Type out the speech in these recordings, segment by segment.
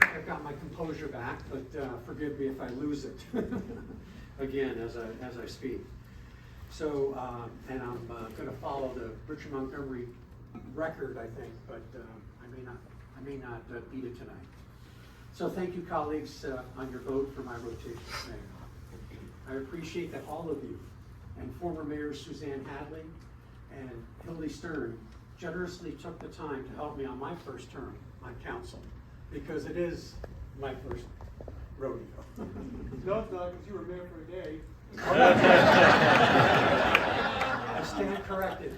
I've got my composure back, but forgive me if I lose it again as I speak. So, and I'm going to follow the Richard Montgomery record, I think, but I may not beat it tonight. So thank you, colleagues, on your vote for my rotation as mayor. I appreciate that all of you and former mayors Suzanne Hadley and Hildy Stern generously took the time to help me on my first term on council, because it is my first rodeo. No, it's not, because you were mayor for a day. I stand corrected.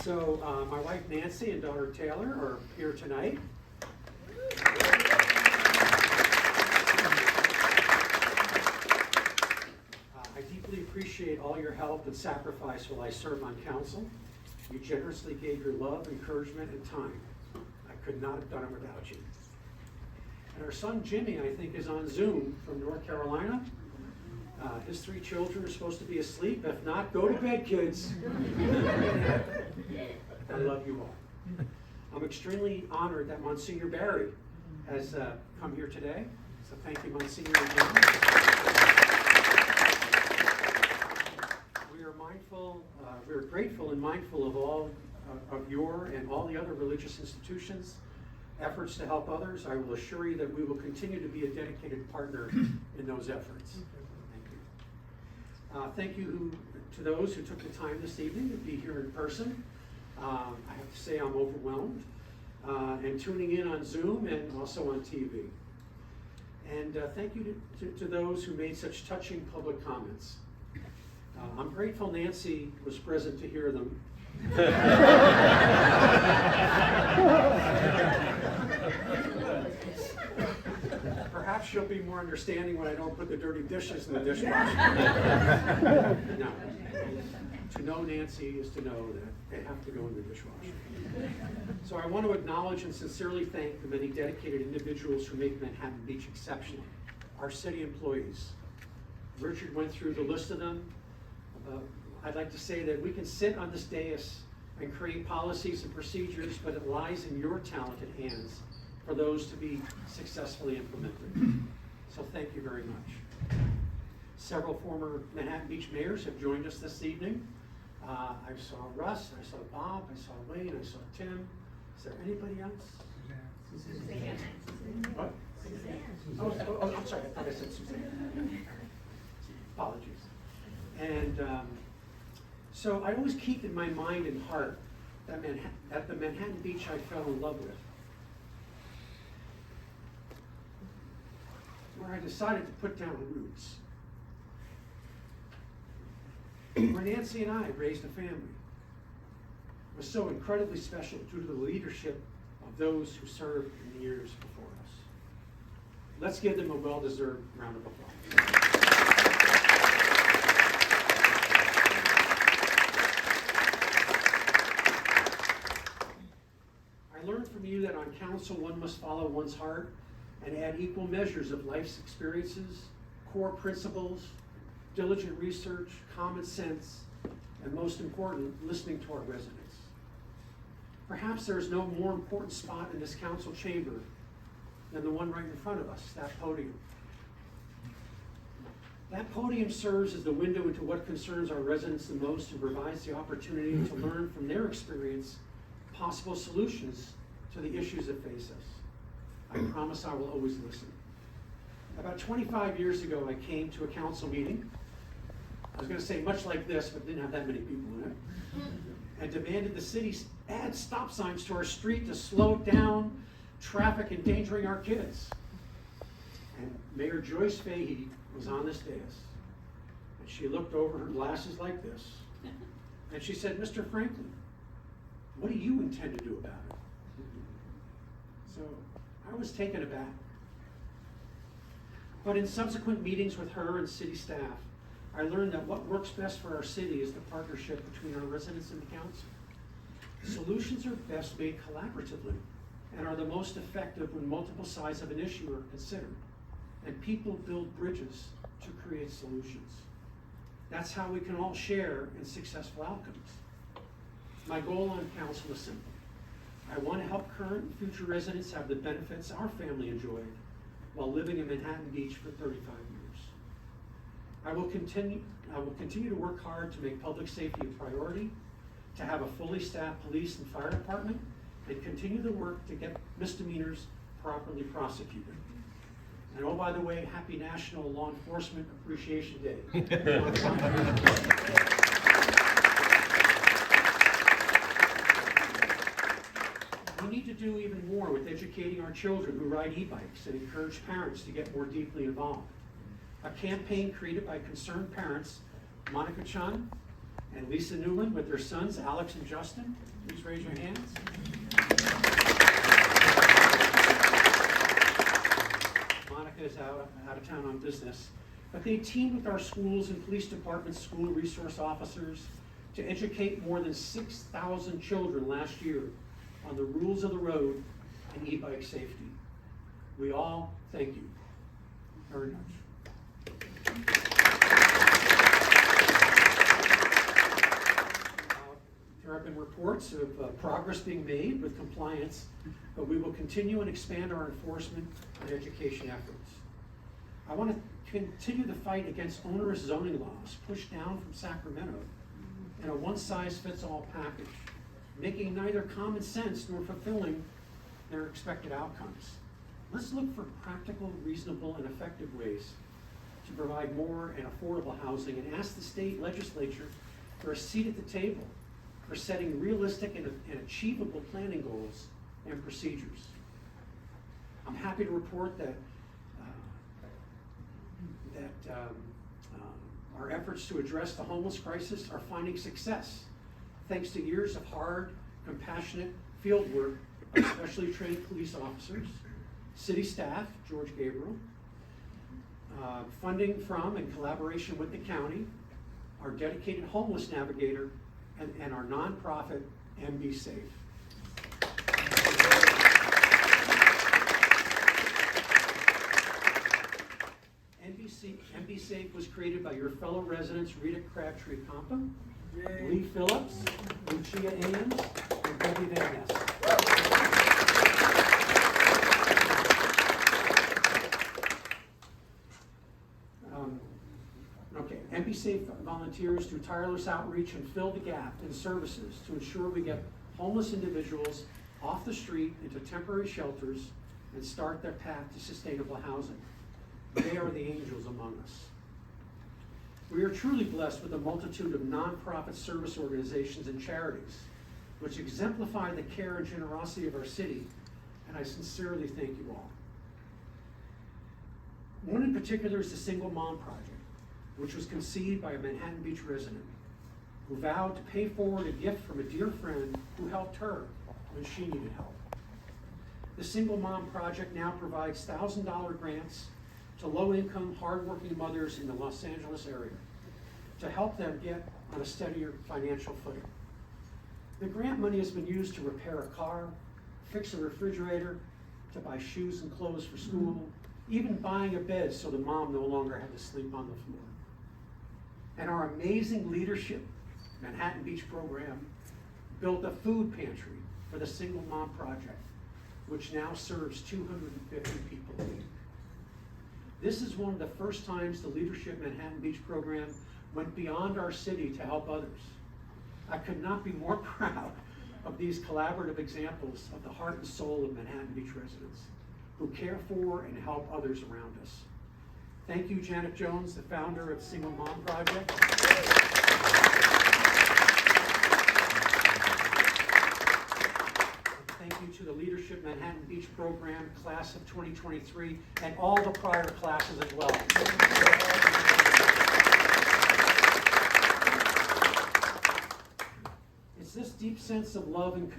So my wife Nancy and daughter Taylor are here tonight. I deeply appreciate all your help and sacrifice while I serve on council. You generously gave your love, encouragement, and time. I could not have done it without you. And our son Jimmy, I think, is on Zoom from North Carolina. His 3 children are supposed to be asleep. If not, go to bed, kids. I love you all. I'm extremely honored that Monsignor Barry has come here today. So thank you, Monsignor. We are mindful, we are grateful and mindful of all of your and all the other religious institutions' efforts to help others. I will assure you that we will continue to be a dedicated partner in those efforts. Thank you to those who took the time this evening to be here in person. I have to say I'm overwhelmed. And tuning in on Zoom and also on TV. And thank you to those who made such touching public comments. I'm grateful Nancy was present to hear them. Perhaps she'll be more understanding when I don't put the dirty dishes in the dishwasher. No. To know Nancy is to know that they have to go in the dishwasher. So I want to acknowledge and sincerely thank the many dedicated individuals who make Manhattan Beach exceptional, our city employees. Richard went through the list of them. I'd like to say that we can sit on this dais and create policies and procedures, but it lies in your talented hands for those to be successfully implemented. So thank you very much. Several former Manhattan Beach mayors have joined us this evening. I saw Russ, I saw Bob, I saw Wayne, I saw Tim. Is there anybody else? Suzanne. What? Suzanne. Oh, I'm sorry, I thought I said Suzanne. Apologies. And so I always keep in my mind and heart that the Manhattan Beach I fell in love with, where I decided to put down roots, where Nancy and I raised a family, was so incredibly special due to the leadership of those who served in the years before us. Let's give them a well-deserved round of applause. I learned from you that on council one must follow one's heart and add equal measures of life's experiences, core principles, diligent research, common sense, and most important, listening to our residents. Perhaps there is no more important spot in this council chamber than the one right in front of us, that podium. That podium serves as the window into what concerns our residents the most and provides the opportunity to learn from their experience possible solutions to the issues that face us. I promise I will always listen. About 25 years ago, I came to a council meeting. I was going to say much like this, but didn't have that many people in it, and demanded the city add stop signs to our street to slow down traffic endangering our kids. And Mayor Joyce Fahey was on this dais, and she looked over her glasses like this, and she said, "Mr. Franklin, what do you intend to do about it?" So I was taken aback. But in subsequent meetings with her and city staff, I learned that what works best for our city is the partnership between our residents and the council. Solutions are best made collaboratively and are the most effective when multiple sides of an issue are considered, and people build bridges to create solutions. That's how we can all share in successful outcomes. My goal on council is simple. I want to help current and future residents have the benefits our family enjoyed while living in Manhattan Beach for 35 years. I will continue to work hard to make public safety a priority, to have a fully staffed police and fire department, and continue the work to get misdemeanors properly prosecuted. And oh, by the way, happy National Law Enforcement Appreciation Day. We need to do even more with educating our children who ride e-bikes and encourage parents to get more deeply involved. A campaign created by concerned parents, Monica Chun and Lisa Newland, with their sons, Alex and Justin. Please raise your hands. Monica is out of town on business, but they teamed with our schools and police departments, school resource officers, to educate more than 6,000 children last year on the rules of the road and e-bike safety. We all thank you very much. There have been reports of progress being made with compliance, but we will continue and expand our enforcement and education efforts. I want to continue the fight against onerous zoning laws pushed down from Sacramento in a one-size-fits-all package, making neither common sense nor fulfilling their expected outcomes. Let's look for practical, reasonable, and effective ways to provide more and affordable housing, and ask the state legislature for a seat at the table for setting realistic and achievable planning goals and procedures. I'm happy to report that our efforts to address the homeless crisis are finding success, thanks to years of hard, compassionate field work of specially trained police officers, city staff, George Gabriel, funding from and collaboration with the county, our dedicated homeless navigator, and our nonprofit, MB Safe. MB Safe was created by your fellow residents Rita Crabtree-Compa, Lee Phillips, Lucia Ames, and Debbie Van Ness. MB Safe volunteers do tireless outreach and fill the gap in services to ensure we get homeless individuals off the street into temporary shelters and start their path to sustainable housing. They are the angels among us. We are truly blessed with a multitude of nonprofit service organizations and charities which exemplify the care and generosity of our city, and I sincerely thank you all. One in particular is the Single Mom Project, which was conceived by a Manhattan Beach resident who vowed to pay forward a gift from a dear friend who helped her when she needed help. The Single Mom Project now provides $1,000 grants to low-income, hard-working mothers in the Los Angeles area to help them get on a steadier financial footing. The grant money has been used to repair a car, fix a refrigerator, to buy shoes and clothes for school, even buying a bed so the mom no longer had to sleep on the floor. And our amazing leadership Manhattan Beach program built a food pantry for the Single Mom Project, which now serves 250 people a week. This is one of the first times the Leadership Manhattan Beach program went beyond our city to help others. I could not be more proud of these collaborative examples of the heart and soul of Manhattan Beach residents who care for and help others around us. Thank you, Janet Jones, the founder of Single Mom Project. Thank you to the Leadership Manhattan Beach Program, class of 2023, and all the prior classes as well. It's this deep sense of love and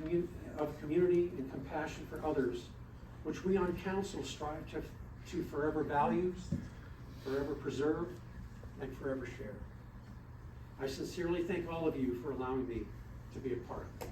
community and compassion for others, which we on council strive to forever value, forever preserve, and forever share. I sincerely thank all of you for allowing me to be a part of it.